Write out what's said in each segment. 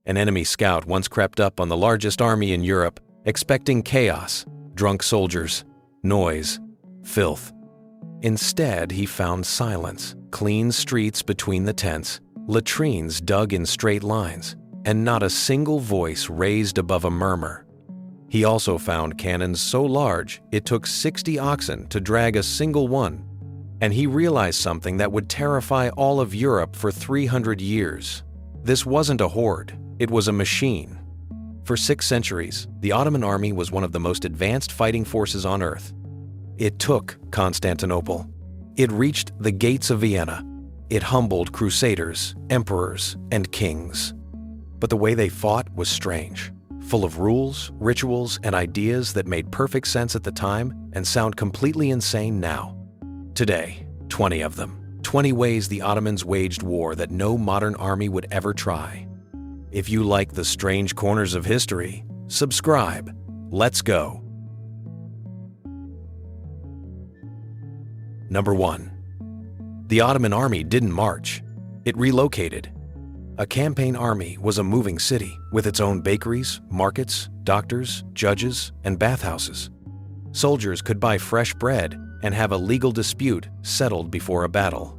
An enemy scout once crept up on the largest army in Europe, expecting chaos, drunk soldiers, noise, filth. Instead, he found silence, clean streets between the tents, latrines dug in straight lines, and not a single voice raised above a murmur. He also found cannons so large it took 60 oxen to drag a single one, and he realized something that would terrify all of Europe for 300 years. This wasn't a horde, it was a machine. For 6 centuries, the Ottoman army was one of the most advanced fighting forces on earth. It took Constantinople. It reached the gates of Vienna. It humbled crusaders, emperors, and kings. But the way they fought was strange, full of rules, rituals, and ideas that made perfect sense at the time and sound completely insane now. Today, 20 of them. 20 ways the Ottomans waged war that no modern army would ever try. If you like the strange corners of history, subscribe. Let's go. Number 1. The Ottoman army didn't march. It relocated. A campaign army was a moving city with its own bakeries, markets, doctors, judges, and bathhouses. Soldiers could buy fresh bread and have a legal dispute settled before a battle.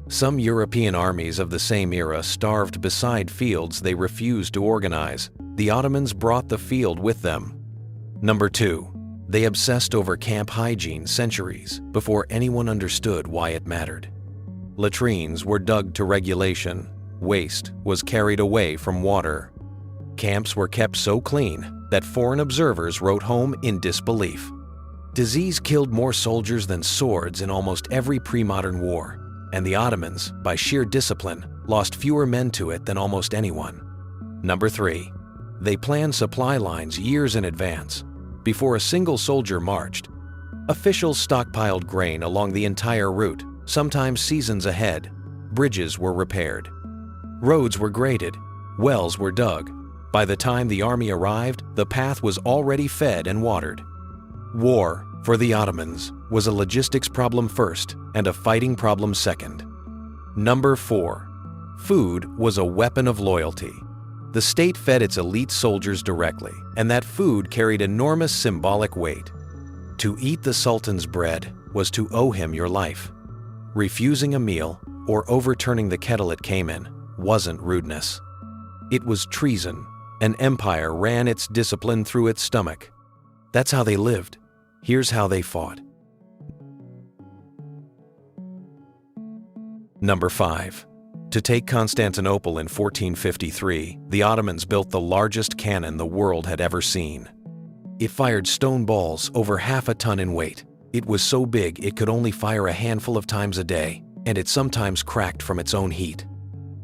Some European armies of the same era starved beside fields they refused to organize. The Ottomans brought the field with them. Number 2. They obsessed over camp hygiene centuries before anyone understood why it mattered. Latrines were dug to regulation. Waste was carried away from water. Camps were kept so clean that foreign observers wrote home in disbelief. Disease killed more soldiers than swords in almost every pre-modern war, and the Ottomans, by sheer discipline, lost fewer men to it than almost anyone. Number 3. They planned supply lines years in advance. Before a single soldier marched, officials stockpiled grain along the entire route, sometimes seasons ahead. Bridges were repaired. Roads were graded. Wells were dug. By the time the army arrived, the path was already fed and watered. War, for the Ottomans, was a logistics problem first and a fighting problem second. Number 4. Food was a weapon of loyalty. The state fed its elite soldiers directly, and that food carried enormous symbolic weight. To eat the Sultan's bread was to owe him your life. Refusing a meal or overturning the kettle it came in wasn't rudeness. It was treason. An empire ran its discipline through its stomach. That's how they lived. Here's how they fought. Number 5. To take Constantinople in 1453, the Ottomans built the largest cannon the world had ever seen. It fired stone balls over half a ton in weight. It was so big it could only fire a handful of times a day, and it sometimes cracked from its own heat.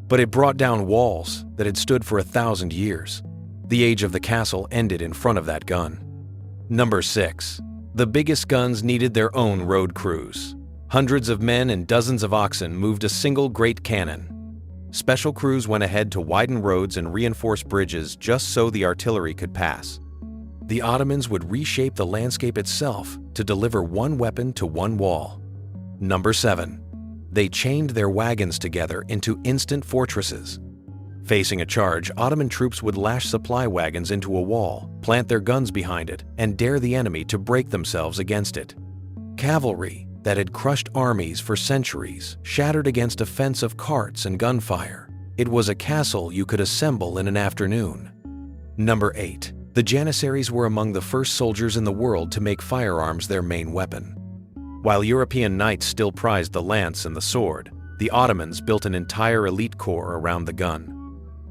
But it brought down walls that had stood for 1,000 years. The age of the castle ended in front of that gun. Number 6. The biggest guns needed their own road crews. Hundreds of men and dozens of oxen moved a single great cannon. Special crews went ahead to widen roads and reinforce bridges just so the artillery could pass. The Ottomans would reshape the landscape itself to deliver one weapon to one wall. Number 7. They chained their wagons together into instant fortresses. Facing a charge, Ottoman troops would lash supply wagons into a wall, plant their guns behind it, and dare the enemy to break themselves against it. Cavalry that had crushed armies for centuries shattered against a fence of carts and gunfire. It was a castle you could assemble in an afternoon. Number 8. The Janissaries were among the first soldiers in the world to make firearms their main weapon. While European knights still prized the lance and the sword, the Ottomans built an entire elite corps around the gun.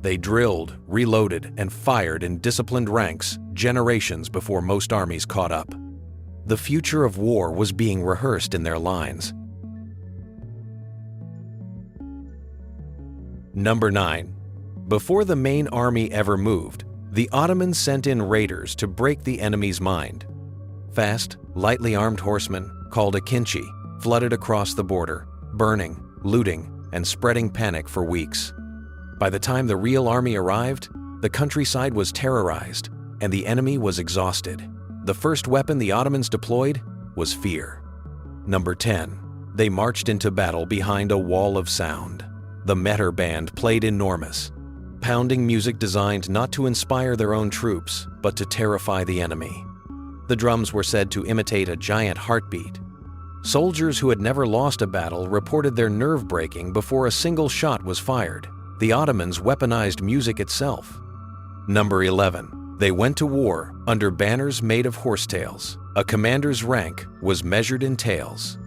They drilled, reloaded, and fired in disciplined ranks generations before most armies caught up. The future of war was being rehearsed in their lines. Number 9. Before the main army ever moved, the Ottomans sent in raiders to break the enemy's mind. Fast, lightly armed horsemen, called akinci, flooded across the border, burning, looting, and spreading panic for weeks. By the time the real army arrived, the countryside was terrorized, and the enemy was exhausted. The first weapon the Ottomans deployed was fear. Number 10. They marched into battle behind a wall of sound. The Mehter band played enormous. pounding music designed not to inspire their own troops, but to terrify the enemy. The drums were said to imitate a giant heartbeat. Soldiers who had never lost a battle reported their nerve breaking before a single shot was fired. The Ottomans weaponized music itself. Number 11. They went to war under banners made of horsetails. A commander's rank was measured in tails.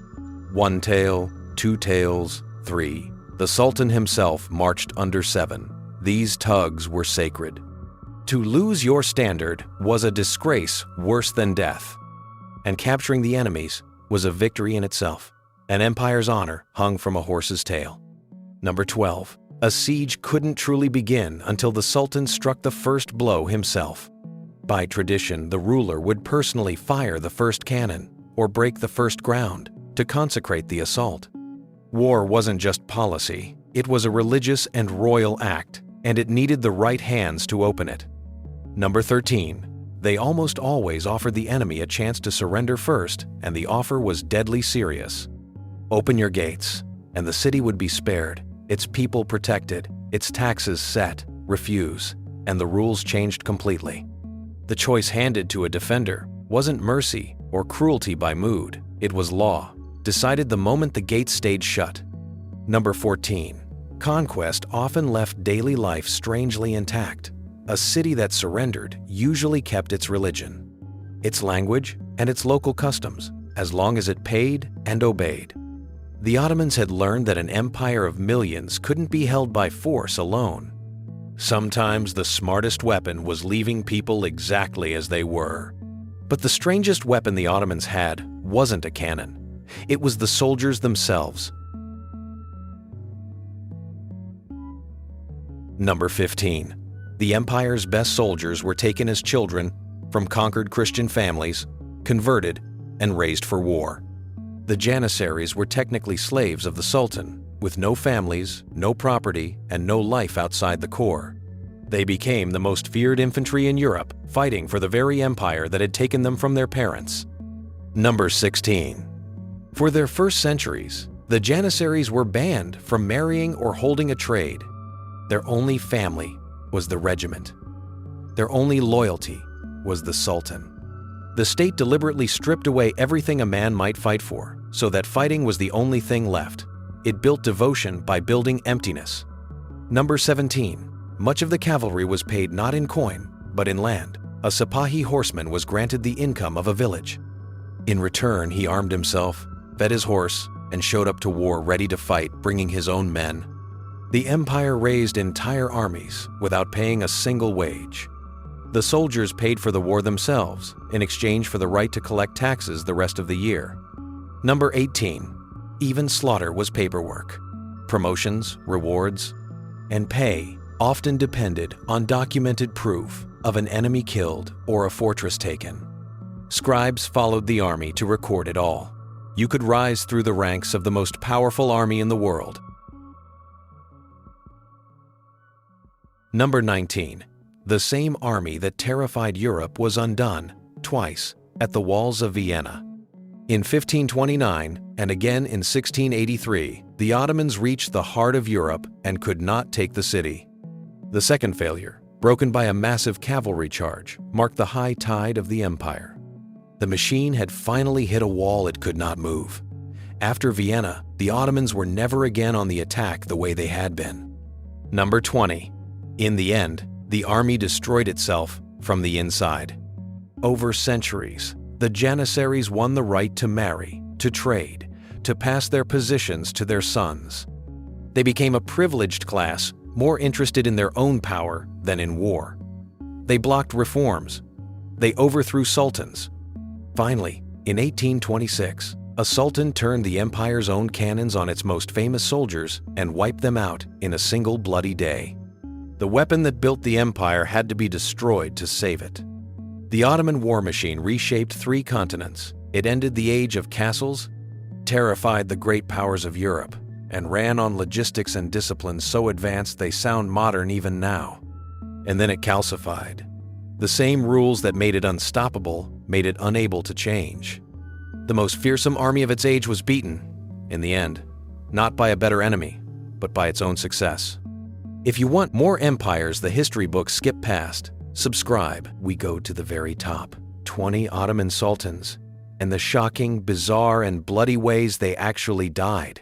1 tail, 2 tails, 3. The Sultan himself marched under 7. These tugs were sacred. To lose your standard was a disgrace worse than death, and capturing the enemies was a victory in itself. An empire's honor hung from a horse's tail. Number 12. A siege couldn't truly begin until the Sultan struck the first blow himself. By tradition, the ruler would personally fire the first cannon or break the first ground to consecrate the assault. War wasn't just policy, it was a religious and royal act, and it needed the right hands to open it. Number 13. They almost always offered the enemy a chance to surrender first, and the offer was deadly serious. Open your gates, and the city would be spared, its people protected, its taxes set. Refuse, and the rules changed completely. The choice handed to a defender wasn't mercy or cruelty by mood, it was law, decided the moment the gates stayed shut. Number 14. Conquest often left daily life strangely intact. A city that surrendered usually kept its religion, its language, and its local customs, as long as it paid and obeyed. The Ottomans had learned that an empire of millions couldn't be held by force alone. Sometimes the smartest weapon was leaving people exactly as they were. But the strangest weapon the Ottomans had wasn't a cannon. It was the soldiers themselves. Number 15. The empire's best soldiers were taken as children from conquered Christian families, converted, and raised for war. The Janissaries were technically slaves of the Sultan, with no families, no property, and no life outside the core. They became the most feared infantry in Europe, fighting for the very empire that had taken them from their parents. Number 16. For their first centuries, the Janissaries were banned from marrying or holding a trade. Their only family was the regiment. Their only loyalty was the Sultan. The state deliberately stripped away everything a man might fight for, so that fighting was the only thing left. It built devotion by building emptiness. Number 17. Much of the cavalry was paid not in coin, but in land. A sipahi horseman was granted the income of a village. In return, he armed himself, fed his horse, and showed up to war ready to fight, bringing his own men. The empire raised entire armies without paying a single wage. The soldiers paid for the war themselves in exchange for the right to collect taxes the rest of the year. Number 18. Even slaughter was paperwork. Promotions, rewards, and pay often depended on documented proof of an enemy killed or a fortress taken. Scribes followed the army to record it all. You could rise through the ranks of the most powerful army in the world. Number 19. The same army that terrified Europe was undone, twice, at the walls of Vienna. In 1529 and again in 1683, the Ottomans reached the heart of Europe and could not take the city. The second failure, broken by a massive cavalry charge, marked the high tide of the empire. The machine had finally hit a wall it could not move. After Vienna, the Ottomans were never again on the attack the way they had been. Number 20. In the end, the army destroyed itself from the inside. Over centuries, the Janissaries won the right to marry, to trade, to pass their positions to their sons. They became a privileged class, more interested in their own power than in war. They blocked reforms. They overthrew sultans. Finally, in 1826, a sultan turned the empire's own cannons on its most famous soldiers and wiped them out in a single bloody day. The weapon that built the empire had to be destroyed to save it. The Ottoman war machine reshaped 3 continents. It ended the age of castles, terrified the great powers of Europe, and ran on logistics and disciplines so advanced they sound modern even now. And then it calcified. The same rules that made it unstoppable made it unable to change. The most fearsome army of its age was beaten, in the end, not by a better enemy, but by its own success. If you want more empires the history books skip past, subscribe. We go to the very top. 20 Ottoman sultans, and the shocking, bizarre, and bloody ways they actually died.